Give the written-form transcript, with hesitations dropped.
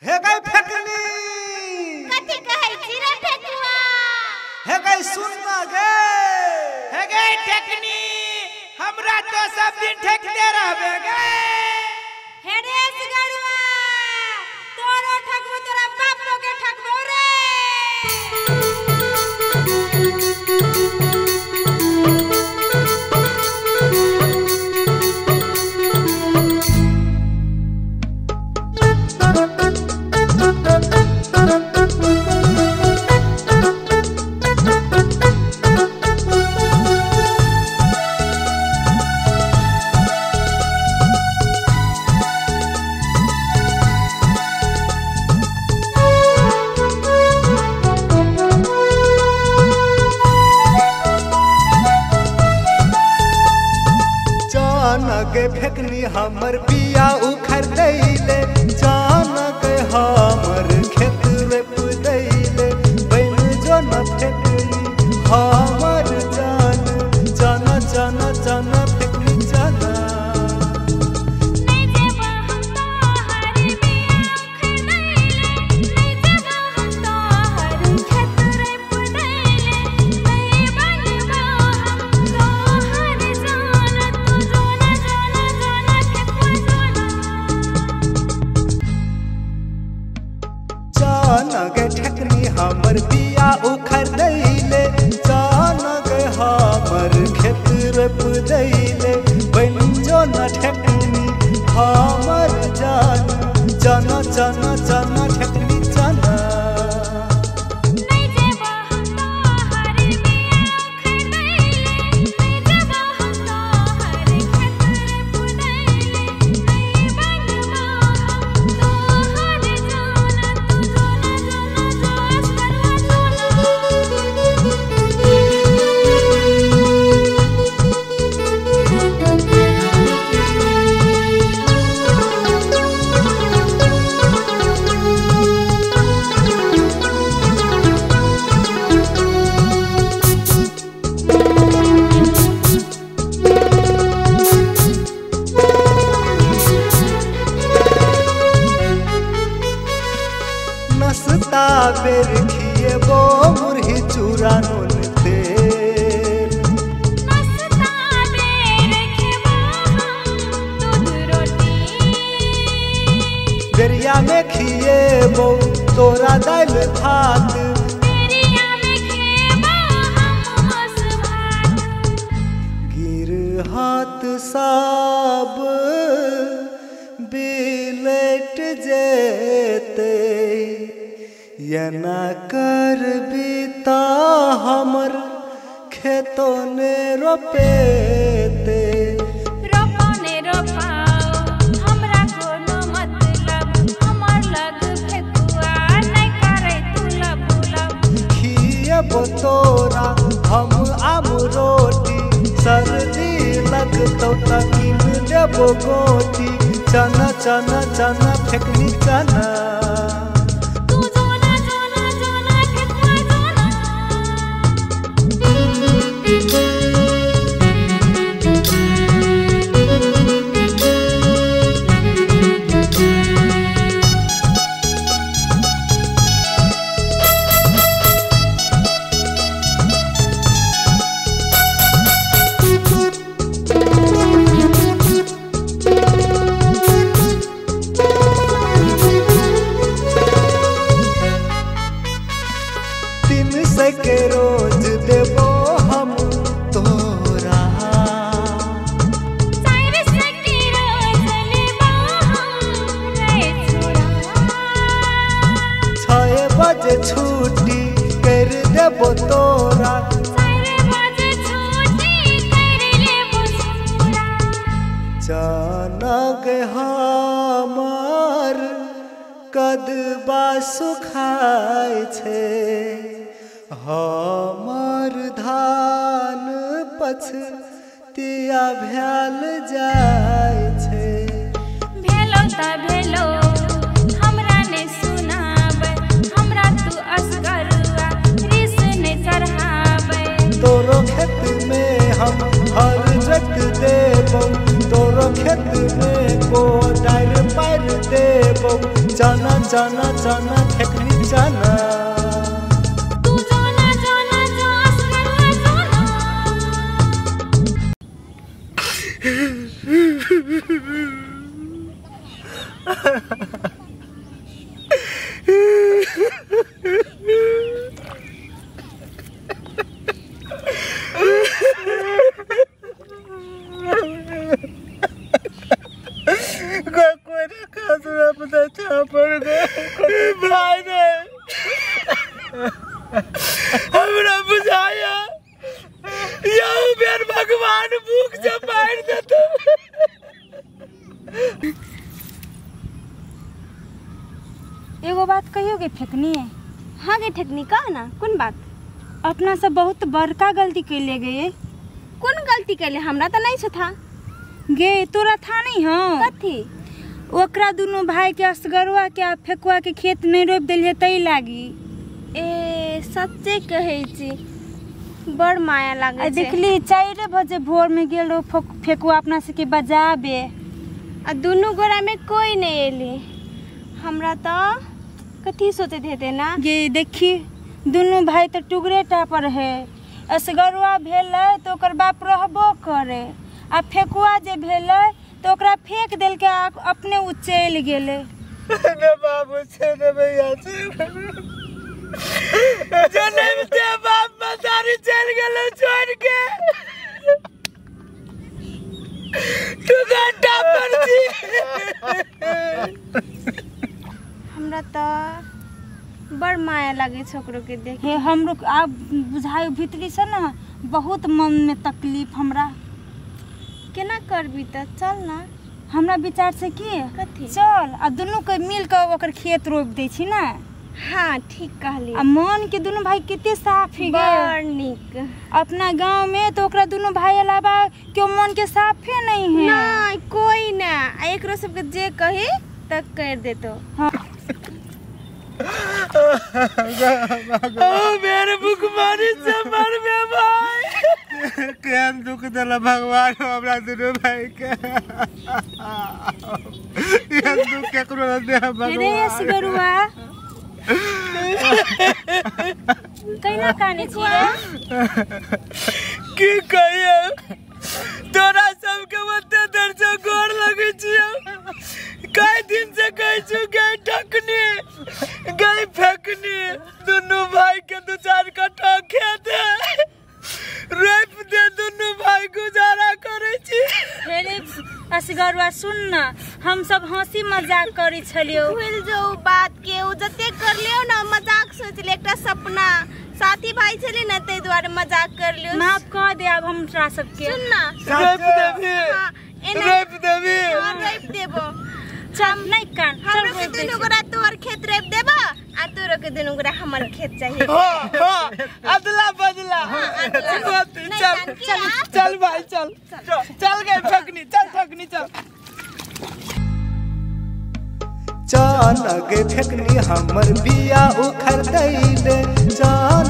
हे गई फेकनी कथि कहै छी रे फेकुआ हे गई सुन ना गे हे गई ठेकनी हमरा तो सब दिन ठेकते रहबे गे हे रे सगड़वा तोरो ठकबो तोरा बापो के ठकबो रे गे फेकनी हमर बिया उखड़ दैले जान के हमर खेत रोप दैले बन जो न फेकनी हमर जान जाना जाना जाना फेकनी जाना नहीं देबा हम तोहर बिया उखड़ दैले नहीं देबा हम तोहर खेत रोप दैले नहीं बनबा हम तोहर जान तू जोना जान गे ठेकनी हमर बिया उखड़ दैले जान गे हमर खेत रोप दैले बन जो न ठेकनी हमर जान जाना जाना जाना ठेकनी जाना नहीं देबा हम तोहर बिया उखड़ दैले नहीं देबा हम तोहर खेत रोप दैले नहीं बनबा हम तोहर जान तू नसता बेर खिए वो मुरही चूरा नून तेल नसता बेर खेबो हम दूध रोटी दरिया में खिए वो तोरा दाल भात दरिया में खेबो हम मांस भात गिर हाथ सब बिलट जेते यना कर बीता हमर खेतों ने रोपेते रोपने रोपाओ हमरा कोनो मतलब हमर लग फेकुआ नहीं करे तू लब खिए तोरा हम आम रोटी सर्दी लगतो त किन देबो गोटी चना चना चना फेकनी चना तू जोना जोना जोना फेकुआ के रोज देबो हम तोरा साइर सके रोज लेबो हम रे छोरा 6 बजे छुट्टी कर देबो तोरा 4 बजे छुट्टी कर लेबो छोरा जानक हमर कदबा सुखाय छे हमर धान पछतिया भैल जाय छे भेलो त भेलो हमरा ने सुनाबे हमरा तू असगरुआ रिस ने चढ़ाबे तोरो खेत में हम हर जग देबो तोरो खेत में को डार पर देबो चना जाना जाना फेकनी जाना तू जाना जाना जा असगरुआ जाना हमरा बुझाया यौ बेर भगवान भूख से मार देतो। एगो बात कहियो गे फेकनी है। हाँ गे ठेकनी कह ना कौन बात? अपना से बहुत बड़का गलती कैले गए। कौन गलती कैले? हमरा तो नहीं था गे तोरा था नहीं हाँ कथी? ओकरा दोनों भाई के असगरुआ के फेकुआ के खेत नहीं रोप दिलिए तई लागी। ए सच्चे कहे छी बड़ माया लागे छे। देखली 4 बजे भोर में गेल फेकुआ अपना से के बजाबे आ दोनों गोरा में कोई नहीं एली। हमरा तो कथी सोचे थे ना गे देखी दोनों भाई तो टुगरे टापर है। असगरुआ भेले तो ओकर बाप रहबो करे आ फेकुआ जे भेले तो ओकरा फेंक देल के अपने उचल गेले। ने बाबू छे ने भैया छे जन्म से बाप मदारी चल गेलो छोड़ के तू घंटा पर जी। हमरा तो बड़ माया लागे छोकरो के देख। हे हमरो आप बुझाई भीतरी से ना बहुत मन में तकलीफ हमरा। केना करबी त चल ना हमरा विचार से की कथी? चल आ दोनों के मिल के ओकर खेत रोप दै छी ना। हाँ ठीक कहली। आ मन के दोनों भाई कितने साफ है बड़ निक। अपना गांव में तो ओकरा दोनों भाई अलावा क्यों मन के साफे नहीं है। नहीं कोई ना एकरो सबके जे कही तक कर देतो। हाँ। ओ मेरे भुखमारी से मर में भाई केन दुख देला भगवान हमरा दोनों भाई के। ये दुख केकरो दे भगवान। रे असगरुआ कैला काने छी रे? की कहिए तोरा सबके मते दर से गोर लगे छियो। कई दिन से कहि छु गई ठकनी गई फेकनी दोनों भाई के 2-4 कट्ठा खेत है रोप दे दोनों भाई गुजारा करे छी। रे असगरुआ सुन ना हम सब हंसी मजाक करी छलियो। भूल जो बात के उ जते कर लियो ना मजाक सोच ले एकटा सपना साथी भाई छले ना ते द्वारे मजाक कर लियो। माफ कर दे अब हमरा सबके। सुन ना रोप देबी रोप देबी हां रोप देबो। चल नहीं कान चल हमरा के दोनों गोरा तोर खेत रोप देबा आ तोरो के दोनों गोरा हमर खेत चाहिए। हां अदला बदला चल चल चल भाई चल चल गए ठकनी चल चान गे फेकनी हमर बिया उखड़ दैले चान